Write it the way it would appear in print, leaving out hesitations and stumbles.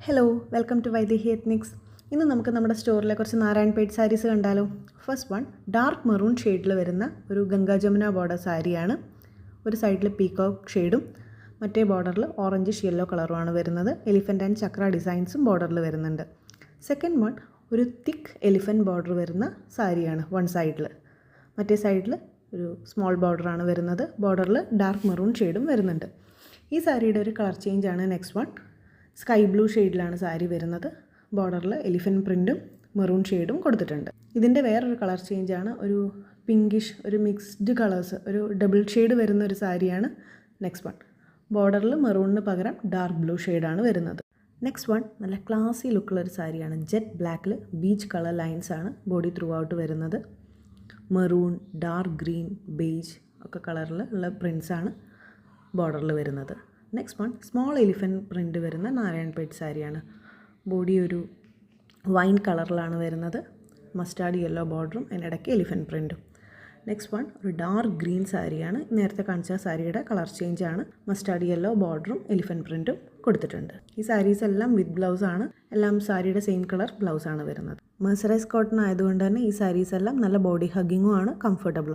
Hello welcome to Vaidehi ethnics. ഇന്ന് നമുക്ക് നമ്മുടെ സ്റ്റോറിലെ കുറച്ച് നാരായൺപേട്ട് സാരീസ് കണ്ടാലോ. ഫസ്റ്റ് വൺ ഡാർക്ക് മെറൂൺ ഷെയ്ഡിൽ വരുന്ന ഒരു ഗംഗാ ജമുന ബോർഡർ സാരിയാണ്. ഒരു സൈഡിൽ പീകോക്ക് ഷെയ്ഡും മറ്റേ ബോർഡറിൽ ഓറഞ്ചിഷ് യെല്ലോ കളറുമാണ് വരുന്നത്. എലിഫൻ്റ് ആൻഡ് ചക്ര ഡിസൈൻസും ബോർഡറിൽ വരുന്നുണ്ട്. സെക്കൻഡ് വൺ ഒരു തിക്ക് എലിഫൻ്റ് ബോർഡർ വരുന്ന സാരിയാണ്. വൺ സൈഡിൽ, മറ്റേ സൈഡിൽ ഒരു സ്മോൾ ബോർഡറാണ് വരുന്നത്. ബോർഡറിൽ ഡാർക്ക് മെറൂൺ ഷെയ്ഡും വരുന്നുണ്ട്. ഈ സാരിയുടെ ഒരു കളർ ചേഞ്ചാണ് നെക്സ്റ്റ് വൺ. സ്കൈ ബ്ലൂ ഷെയ്ഡിലാണ് സാരി വരുന്നത്. ബോർഡറിൽ എലിഫൻ്റ് പ്രിൻറ്റും മെറൂൺ ഷെയ്ഡും കൊടുത്തിട്ടുണ്ട്. ഇതിൻ്റെ വേറൊരു കളർ ചേഞ്ചാണ്. ഒരു പിങ്കിഷ്, ഒരു മിക്സ്ഡ് കളേഴ്സ്, ഒരു ഡബിൾ ഷെയ്ഡ് വരുന്ന ഒരു സാരിയാണ് നെക്സ്റ്റ് വൺ. ബോർഡറിൽ മെറൂണിന് പകരം ഡാർക്ക് ബ്ലൂ ഷെയ്ഡാണ് വരുന്നത്. നെക്സ്റ്റ് വൺ നല്ല ക്ലാസി ലുക്കുള്ളൊരു സാരിയാണ്. ജെറ്റ് ബ്ലാക്കിൽ ബീച്ച് കളർ ലൈൻസ് ആണ് ബോഡി ത്രൂ ഔട്ട് വരുന്നത്. മെറൂൺ, ഡാർക്ക് ഗ്രീൻ, ബേജ് ഒക്കെ കളറിൽ ഉള്ള പ്രിൻസാണ് ബോർഡറിൽ വരുന്നത്. Next one small elephant print വരുന്ന നാരായൺപേട്ട് സാരിയാണ്. ബോഡി ഒരു വൈൻ കളറിലാണ് വരുന്നത്. മസ്റ്റാർഡ് യെല്ലോ ബോർഡറും അതിനിടയ്ക്ക് എലിഫൻ്റ് പ്രിൻറ്റും. നെക്സ്റ്റ് വൺ ഒരു ഡാർക്ക് ഗ്രീൻ സാരിയാണ്. നേരത്തെ കാണിച്ച സാരിയുടെ കളർ ചേഞ്ചാണ്. മസ്റ്റാർഡ് യെല്ലോ ബോർഡറും എലിഫൻ്റ് പ്രിൻറ്റും കൊടുത്തിട്ടുണ്ട്. ഈ സാരീസ് എല്ലാം വിത്ത് ബ്ലൗസാണ്. എല്ലാം സാരിയുടെ സെയിം കളർ ബ്ലൗസാണ് വരുന്നത്. മെഴ്സറൈസ് കോട്ടൺ ആയതുകൊണ്ട് തന്നെ ഈ സാരീസ് എല്ലാം നല്ല ബോഡി ഹഗ്ഗിങ്ങും ആണ്, കംഫർട്ടബിളും.